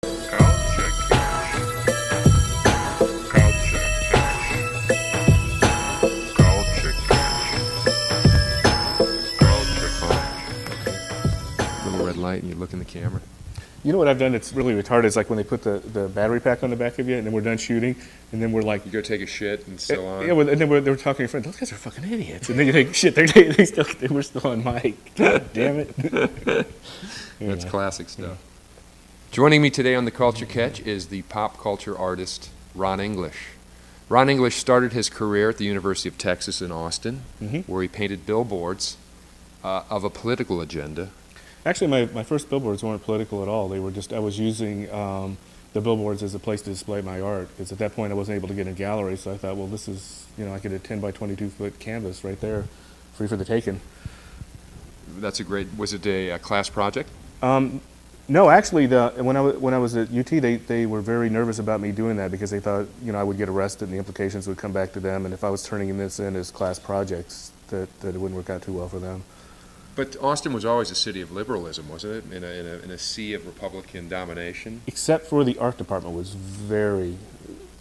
Little red light and you look in the camera. You know what I've done that's really retarded is like when they put the battery pack on the back of you and then we're done shooting and then we're like... You go take a shit and still on? Yeah, and then they were talking to your friends, those guys are fucking idiots. And then you think, shit, they were still on mic. God damn it. That's classic stuff. Joining me today on The Culture Catch is the pop culture artist Ron English. Ron English started his career at the University of Texas in Austin, where he painted billboards of a political agenda. Actually, my first billboards weren't political at all. They were just, I was using the billboards as a place to display my art. Because at that point, I wasn't able to get in a gallery, so I thought, well, this is, you know, I could get a 10 by 22 foot canvas right there, free for the taking. That's a great, was it a class project? No, actually, when I was at UT, they were very nervous about me doing that because they thought, you know, I would get arrested and the implications would come back to them, and if I was turning this in as class projects, that it wouldn't work out too well for them. But Austin was always a city of liberalism, wasn't it? In a sea of Republican domination. Except for the art department was very,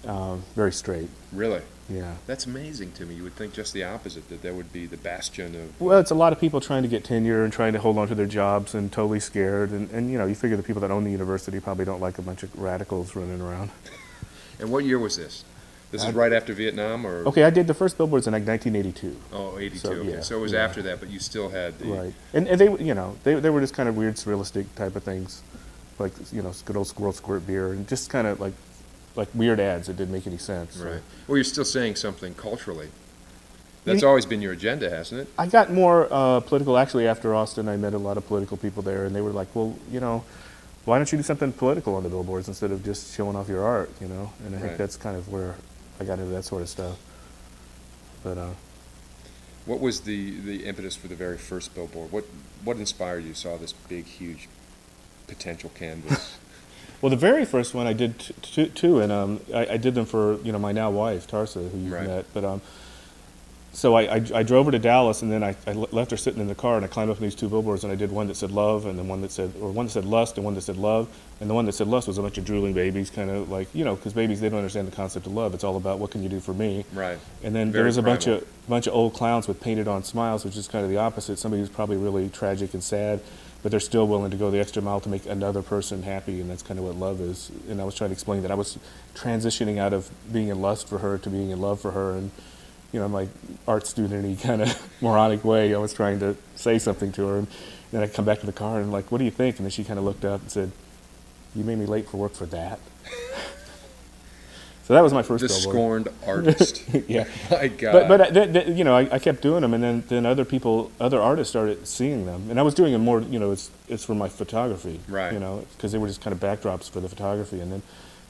very straight. Really? Yeah. That's amazing to me. You would think just the opposite, that there would be the bastion of... Well, it's a lot of people trying to get tenure and trying to hold on to their jobs and totally scared. And you know, you figure the people that own the university probably don't like a bunch of radicals running around. And what year was this? This is right after Vietnam, or? Okay, I did the first billboards in like 1982. Oh, 82. So, okay. yeah, So it was after that, but you still had the... Right. And they, you know, they were just kind of weird, surrealistic type of things. Like, you know, good old squirrel squirt beer and just kind of like weird ads that didn't make any sense. Right. So. Well, you're still saying something culturally. That's always been your agenda, hasn't it? I got more political, actually, after Austin. I met a lot of political people there, and they were like, well, you know, why don't you do something political on the billboards instead of just showing off your art, you know? And I think that's kind of where I got into that sort of stuff. But what was the impetus for the very first billboard? What inspired you? You saw this big, huge potential canvas. Well, the very first one I did two, and I did them for, you know, my now wife Tarsa, who you've met. But so I drove her to Dallas, and then I left her sitting in the car, and I climbed up on these two billboards, and I did one that said love, and then one that said lust, and one that said love, and the one that said lust was a bunch of drooling babies, kind of like, you know, because babies, they don't understand the concept of love. It's all about what can you do for me. Right. And then there was a bunch of old clowns with painted on smiles, which is kind of the opposite. Somebody who's probably really tragic and sad, but they're still willing to go the extra mile to make another person happy, and that's kind of what love is. And I was trying to explain that I was transitioning out of being in lust for her to being in love for her, and you know, my art student-y kind of moronic way, I was trying to say something to her, and then I come back to the car and I'm like, what do you think? And then she kind of looked up and said, you made me late for work for that? So that was my first billboard. Scorned artist. Yeah. My God. But you know, I kept doing them, and then other artists started seeing them, and I was doing them more, you know, it's for my photography, right? You know, because they were just kind of backdrops for the photography, and then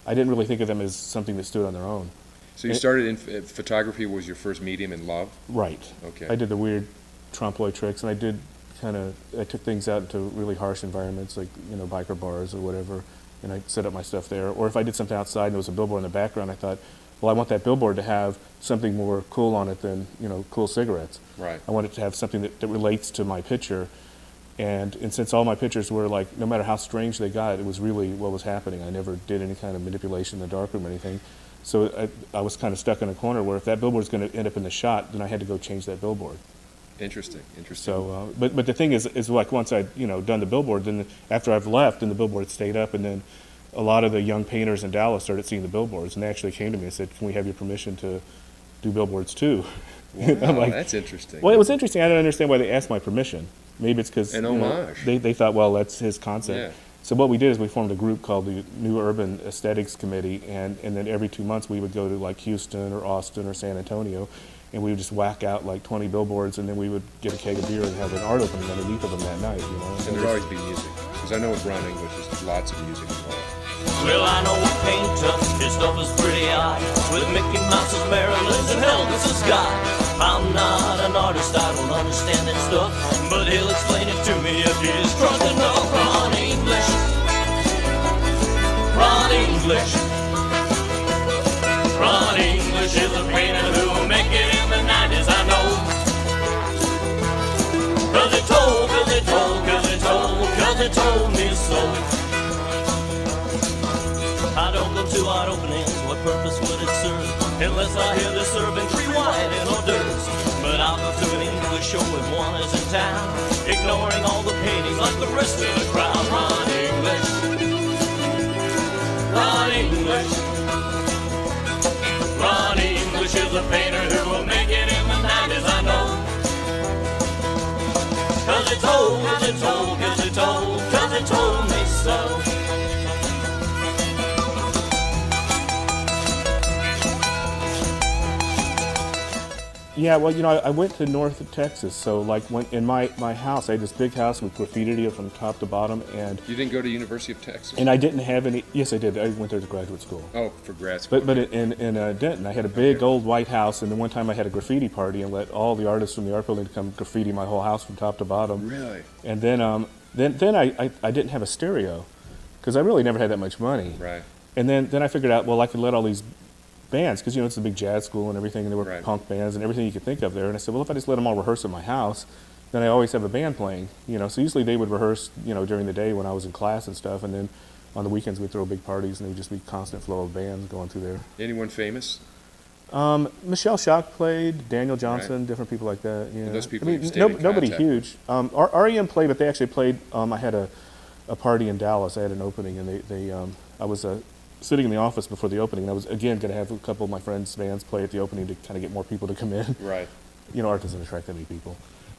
I didn't really think of them as something that stood on their own. So you started in photography was your first medium in love? Right. Okay. I did the weird trompe-l'oeil tricks, and I took things out into really harsh environments, like, you know, biker bars or whatever, and I set up my stuff there. Or if I did something outside and there was a billboard in the background, I thought, well, I want that billboard to have something more cool on it than, you know, cool cigarettes. Right. I want it to have something that relates to my picture. And since all my pictures were like, no matter how strange they got, it was really what was happening. I never did any kind of manipulation in the darkroom or anything. So I was kind of stuck in a corner where if that billboard's going to end up in the shot, then I had to go change that billboard. Interesting. So, but the thing is like once I'd, you know, done the billboard, then after I've left, then the billboard stayed up, and then a lot of the young painters in Dallas started seeing the billboards, and they actually came to me and said, can we have your permission to do billboards too? Wow, I'm like, that's interesting. Well, it was interesting. I didn't understand why they asked my permission. Maybe it's because an homage. They thought, well, that's his concept. Yeah. So what we did is we formed a group called the New Urban Aesthetics Committee, and then every 2 months we would go to like Houston or Austin or San Antonio, and we would just whack out like 20 billboards, and then we would get a keg of beer and have an art opening underneath of them that night, you know. And there'd always be music, because I know with Ron English there's lots of music involved. Well, I know a painter, his stuff is pretty odd, with Mickey Mouse's Marilyns and Elvis's God. I'm not an artist, I don't understand that stuff, but he'll explain it to me if he's drunk enough. Ron English, Ron English, Ron English is a painter who'll make it in the 90s, I know. Cause he told me so. do art openings, what purpose would it serve? Unless I hear they're serving 3 wine and hors d'oeuvres. But I'll go to an English show if one is in town, ignoring all the paintings like the rest of the crowd. Ron English, Ron English, Ron English is a painter who will make it in the 90s, I know. Cause he told, cause he told, cause he told, cause he told me so. Yeah, well, you know, I went to north of Texas, so like when in my house, I had this big house with graffiti from top to bottom, and You didn't go to University of Texas? and I didn't have any. Yes, I did. I went there to graduate school. Oh, for grad school. But in Denton, I had a big old white house, and then one time I had a graffiti party and let all the artists from the art building come graffiti my whole house from top to bottom. Really? And then I didn't have a stereo because I really never had that much money. Right. And then I figured out, well, I could let all these bands, because you know it's a big jazz school and everything, and there were Right. punk bands and everything you could think of there. And I said, well, if I just let them all rehearse at my house, then I always have a band playing. You know, so usually they would rehearse, you know, during the day when I was in class and stuff, and then on the weekends we'd throw big parties, and there would just be constant flow of bands going through there. Anyone famous? Michelle Shock played, Daniel Johnson, different people like that. Yeah. And those people I you've mean, stayed in nobody contact huge. REM played, but they actually played. I had a party in Dallas. I had an opening, and I was sitting in the office before the opening, and I was again going to have a couple of my friends' bands play at the opening to kind of get more people to come in. Right. You know, art doesn't attract that many people.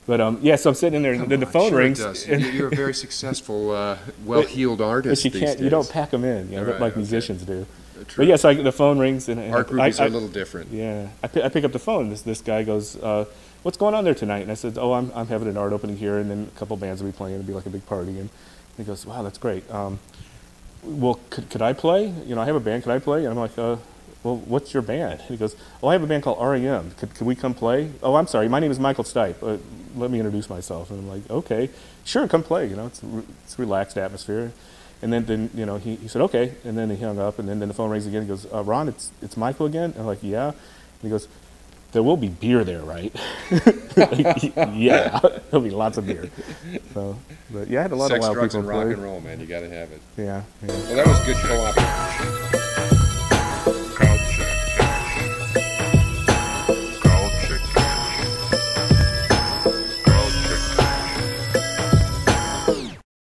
But yeah, so I'm sitting in there, and then the phone Sure rings. It does. You're a very successful, well-heeled artist. But you can't. these You don't days. pack them in, you know, Right, like okay. musicians do. True. But yeah, so the phone rings, and Art groupies are a little different. Yeah, I pick up the phone. This guy goes, "What's going on there tonight?" And I said, "Oh, I'm having an art opening here, and then a couple bands will be playing. It'll be like a big party." And he goes, "Wow, that's great. Well, could I play? You know, I have a band. Could I play?" And I'm like, "Well, what's your band?" And he goes, "Oh, I have a band called REM. Could we come play?" "Oh, I'm sorry. My name is Michael Stipe. Let me introduce myself." And I'm like, "Okay, sure, come play. You know, it's a relaxed atmosphere." And then you know, he said, "Okay," and then he hung up, and then the phone rings again. He goes, "Ron, it's Michael again?" And I'm like, "Yeah." And he goes, "There will be beer there, right?" Like, yeah, there'll be lots of beer. So, but yeah, I had a lot Sex, of wild drugs, people and rock play. and roll, man. You got to have it. Yeah, yeah. Well, that was good co-op.